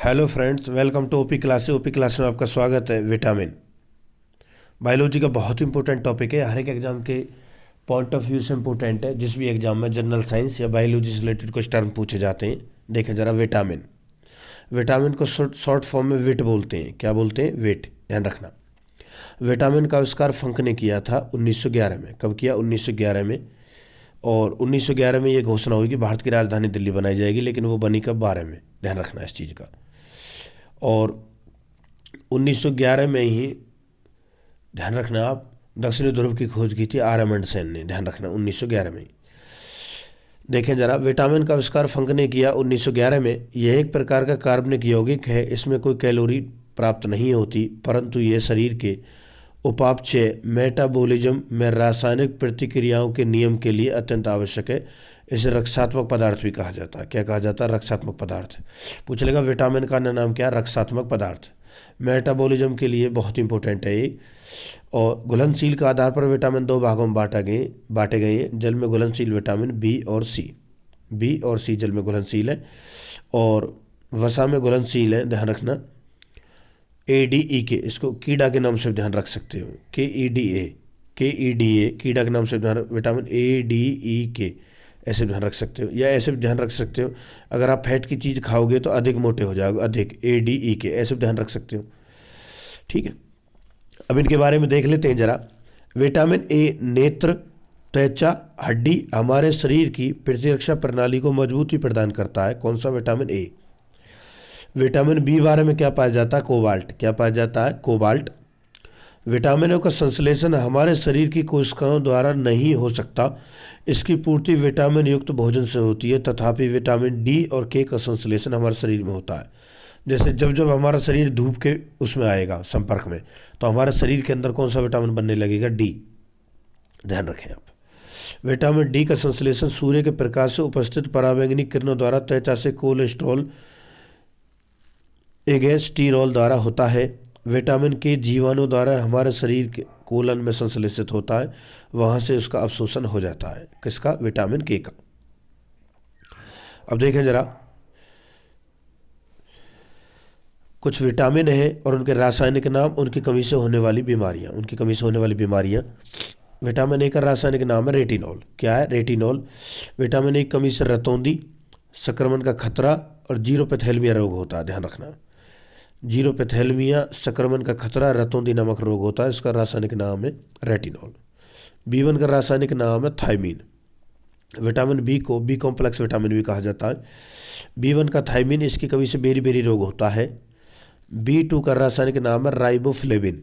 Hello friends, welcome to OP classes. OP class में आपका स्वागत है। विटामिन बायोलॉजी का बहुत इंपॉर्टेंट टॉपिक है। हर एक एग्जाम के पॉइंट ऑफ व्यू से इंपॉर्टेंट है। जिस भी एग्जाम में जनरल साइंस या बायोलॉजी से रिलेटेड कुछ टर्म पूछे जाते हैं। देखें जरा, विटामिन विटामिन को शॉर्ट फॉर्म में विट बोलते हैं। क्या बोलते हैं? विट। ध्यान रखना। विटामिन का आविष्कार फंक ने किया था 1911 में। कब किया? 1911 में। और 1911 में ये घोषणा हुई कि भारत की राजधानी दिल्ली बनाई जाएगी, लेकिन वो बनी कब? 12 में। ध्यान रखना इस चीज़ का। और 1911 में ही, ध्यान रखना आप, दक्षिणी ध्रुव की खोज की थी आर अमंडसेन ने। ध्यान रखना 1911 में ही। देखें जरा, विटामिन का आविष्कार फंक ने किया 1911 में। यह एक प्रकार का कार्बनिक यौगिक है। इसमें कोई कैलोरी प्राप्त नहीं होती, परंतु यह शरीर के उपापचय मेटाबॉलिज्म में रासायनिक प्रतिक्रियाओं के नियम के लिए अत्यंत आवश्यक है। इसे रक्षात्मक पदार्थ भी कहा जाता है। क्या कहा जाता है? रक्षात्मक पदार्थ। पूछ लेगा विटामिन का अन्य नाम क्या? रक्षात्मक पदार्थ। मेटाबॉलिज्म के लिए बहुत इंपॉर्टेंट है ये। और घुलनशील के आधार पर विटामिन दो भागों में बांटे गए हैं। जल में घुलनशील विटामिन बी और सी जल में घुलनशील है, और वसा में घुलनशील है। ध्यान रखना ADE के, इसको कीड़ा के नाम से ध्यान रख सकते हो। KEDA कीड़ा के नाम से ध्यान, विटामिन ADE के ऐसे ध्यान रख सकते हो, या ऐसे भी ध्यान रख सकते हो। अगर आप फैट की चीज़ खाओगे तो अधिक मोटे हो जाओगे। अधिक ADE के ऐसे भी ध्यान रख सकते हो। ठीक है, अब इनके बारे में देख लेते हैं जरा। विटामिन ए नेत्र, त्वचा, हड्डी, हमारे शरीर की प्रतिरक्षा प्रणाली को मजबूती प्रदान करता है। कौन सा? Vitamin A. विटामिन बी बारे में क्या पाया जाता है? कोबाल्ट। क्या पाया जाता है? कोबाल्ट। विटामिनों का संश्लेषण हमारे शरीर की कोशिकाओं द्वारा नहीं हो सकता। इसकी पूर्ति विटामिन युक्त भोजन से होती है। तथापि विटामिन डी और के का संश्लेषण हमारे शरीर में होता है। जैसे जब जब हमारा शरीर धूप के उसमें आएगा, संपर्क में, तो हमारे शरीर के अंदर कौन सा विटामिन बनने लगेगा? डी। ध्यान रखें आप। विटामिन डी का संश्लेषण सूर्य के प्रकाश से उपस्थित पराबैंगनी किरणों द्वारा त्वचा से कोलेस्ट्रॉल एगेस्टिरॉल द्वारा होता है। विटामिन के जीवाणु द्वारा हमारे शरीर के कोलन में संश्लेषित होता है। वहाँ से उसका अवशोषण हो जाता है। किसका? विटामिन के का। अब देखें जरा, कुछ विटामिन है और उनके रासायनिक नाम, उनकी कमी से होने वाली बीमारियाँ। विटामिन ए का रासायनिक नाम है रेटिनॉल। क्या है? रेटिनॉल। विटामिन ए की कमी से रतौंधी, संक्रमण का खतरा और जीरोपैथेलमिया रोग होता है। ध्यान रखना, जीरोपैथेलमिया, संक्रमण का खतरा, रतौंधी नामक रोग होता है। इसका रासायनिक नाम है रेटिनॉल। B1 का रासायनिक नाम है थायमीन। विटामिन बी को बी कॉम्प्लेक्स विटामिन भी कहा जाता है। B1 का थायमीन, इसकी कमी से बेरी रोग होता है। B2 का रासायनिक नाम है राइबोफ्लेविन।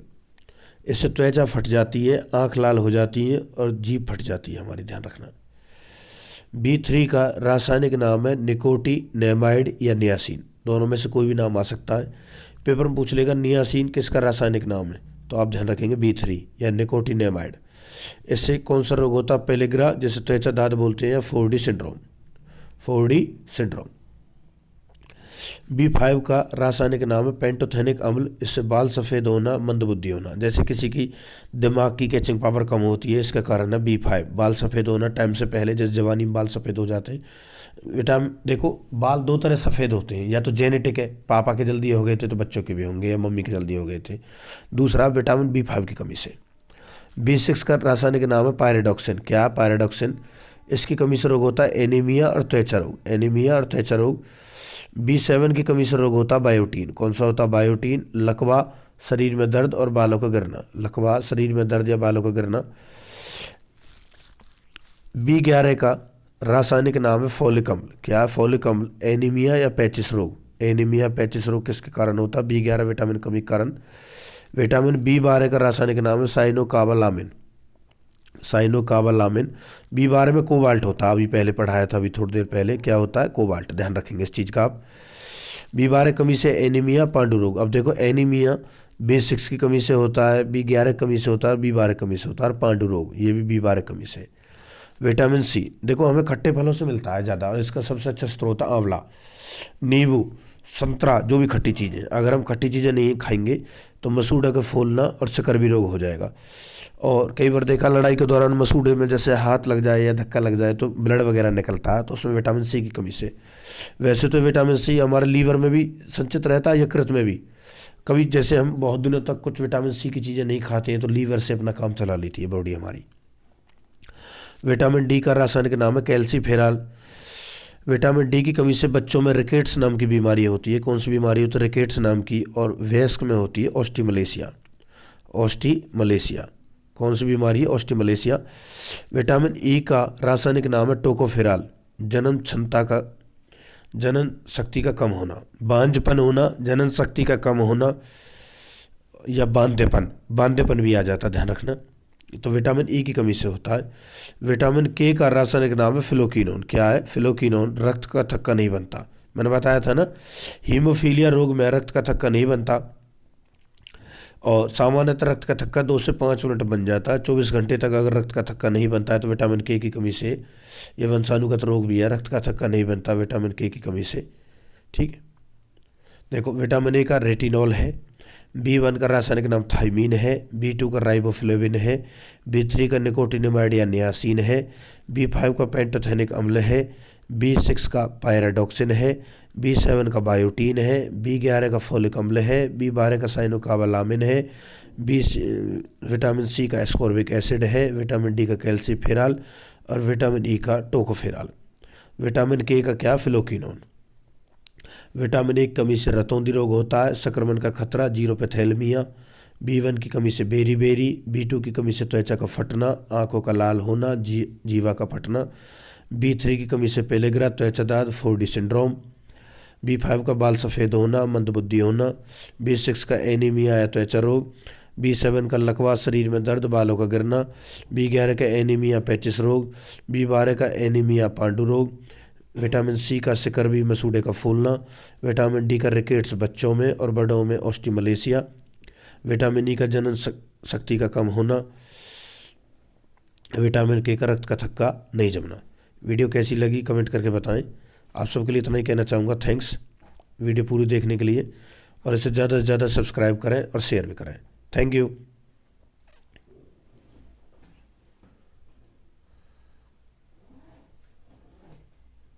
इससे त्वचा फट जाती है, आँख लाल हो जाती है और जीभ फट जाती है हमारी। ध्यान रखना। B3 का रासायनिक नाम है निकोटिनेमाइड या नियासिन। दोनों में से कोई भी नाम आ सकता है। पेपर में पूछ लेगा नियासिन किसका रासायनिक नाम है, तो आप ध्यान रखेंगे B3 या निकोटिनेमाइड। इससे कौन सा रोग होता है? पेलिग्रा, जिसे त्वचा दाद बोलते हैं, या 4D सिंड्रोम। B5 का रासायनिक नाम है पेंटोथेनिक अम्ल। इससे बाल सफ़ेद होना, मंदबुद्धि होना। जैसे किसी की दिमाग की कैचिंग पावर कम होती है, इसका कारण है B5। बाल सफ़ेद होना टाइम से पहले, जैसे जवानी में बाल सफ़ेद हो जाते हैं। विटामिन, देखो बाल दो तरह सफ़ेद होते हैं, या तो जेनेटिक है, पापा के जल्दी हो गए थे तो बच्चों के भी होंगे, या मम्मी के जल्दी हो गए थे। दूसरा विटामिन B5 की कमी से। B6 का रासायनिक नाम है पायरिडॉक्सिन। क्या? पायरिडॉक्सिन। इसकी कमी से रोग होता है एनीमिया और त्वचा रोग। B7 की कमी से रोग होता है बायोटीन। कौन सा होता है? बायोटीन। लकवा, शरीर में दर्द और बालों का गिरना। लकवा, शरीर में दर्द या बालों का गिरना। B11 का रासायनिक नाम है फोलिक अम्ल। क्या है? फोलिक अम्ल। एनीमिया या पैचिस रोग किसके कारण होता है? B11 विटामिन कमी के कारण। विटामिन B12 का रासायनिक नाम है साइनोकाबालामिन। B12 में कोबाल्ट होता है। अभी पहले पढ़ाया था, अभी थोड़ी देर पहले। क्या होता है? कोबाल्ट। ध्यान रखेंगे इस चीज़ का आप। B12 कमी से एनीमिया, पांडु रोग। अब देखो, एनीमिया B6 की कमी से होता है, B11 कमी से होता है, B12 कमी से होता है, और पांडु रोग ये भी B12 कमी से। विटामिन सी, देखो हमें खट्टे फलों से मिलता है ज़्यादा, और इसका सबसे अच्छा स्रोत है आंवला, नींबू, संतरा, जो भी खट्टी चीज़ें, अगर हम खट्टी चीज़ें नहीं खाएंगे तो मसूड़े का फूलना और सिकर भी रोग हो जाएगा। और कई बार देखा लड़ाई के दौरान मसूड़े में जैसे हाथ लग जाए या धक्का लग जाए तो ब्लड वगैरह निकलता है, तो उसमें विटामिन सी की कमी से। वैसे तो विटामिन सी हमारे लीवर में भी संचित रहता है, यकृत में भी। कभी जैसे हम बहुत दिनों तक कुछ विटामिन सी की चीज़ें नहीं खाते हैं तो लीवर से अपना काम चला लेती है बॉडी हमारी। विटामिन डी का रासायनिक नाम है कैल्सीफेरॉल। विटामिन डी की कमी से बच्चों में रिकेट्स नाम की बीमारी होती है। कौन सी बीमारी होती है? रिकेट्स नाम की। और वयस्क में होती है ऑस्टिमलेशिया। ऑस्टिमलेशिया कौन सी बीमारी है? ऑस्टिमलेशिया। विटामिन ई का रासायनिक नाम है टोकोफेरॉल। जनन शक्ति का कम होना, बांझपन होना, जनन शक्ति का कम होना या बांधेपन भी आ जाता है, ध्यान रखना। तो विटामिन ई की कमी से होता है। विटामिन के का रासायनिक नाम है फिलोक्विनोन। क्या है? फिलोक्विनोन। रक्त का थक्का नहीं बनता, मैंने बताया था ना, हीमोफीलिया रोग में रक्त का थक्का नहीं बनता और सामान्यतः रक्त का थक्का 2 से 5 मिनट बन जाता है। 24 घंटे तक अगर रक्त का थक्का नहीं बनता है तो विटामिन के की कमी से, यह वंशानुगत रोग भी है, रक्त का थक्का नहीं बनता विटामिन के की कमी से। ठीक है, देखो विटामिन ए का रेटिनॉल है, B1 का रासायनिक नाम थाइमीन है, B2 का राइबोफ्लेविन है, B3 का निकोटिनिमाइड या नियासिन है, B5 का पेंटोथेनिक अम्ल है, B6 का पायराडॉक्सिन है, B7 का बायोटीन है, B11 का फोलिक अम्ल है, B12 का साइनोकाबालामिन है, विटामिन सी का एस्कॉर्बिक एसिड है, विटामिन डी का कैल्सीफेरॉल और विटामिन ई का टोकोफेरॉल। विटामिन के का क्या? फिलोक्विनोन। विटामिन ए की कमी से रतौंधी रोग होता है, संक्रमण का खतरा, जीरोपैथेलमिया। B1 की कमी से बेरी, B2 की कमी से त्वचा का फटना, आंखों का लाल होना, जीवा का फटना। B3 की कमी से पेलेग्रा, त्वचा दाद, 4D सिंड्रोम। B5 का बाल सफ़ेद होना, मंदबुद्धि होना। B6 का एनीमिया या त्वचा रोग। B7 का लकवा, शरीर में दर्द, बालों का गिरना। B11 का एनीमिया पैचिस रोग। B12 का एनीमिया पांडु रोग। विटामिन सी का सिकर भी, मसूड़े का फूलना। विटामिन डी का रिकेट्स बच्चों में और बड़ों में ऑस्टिमलेशिया। विटामिन ई का जनन शक्ति का कम होना। विटामिन के का रक्त का थक्का नहीं जमना। वीडियो कैसी लगी कमेंट करके बताएं। आप सबके लिए इतना ही कहना चाहूँगा, थैंक्स वीडियो पूरी देखने के लिए, और इसे ज़्यादा से ज़्यादा सब्सक्राइब करें और शेयर भी करें। Thank you.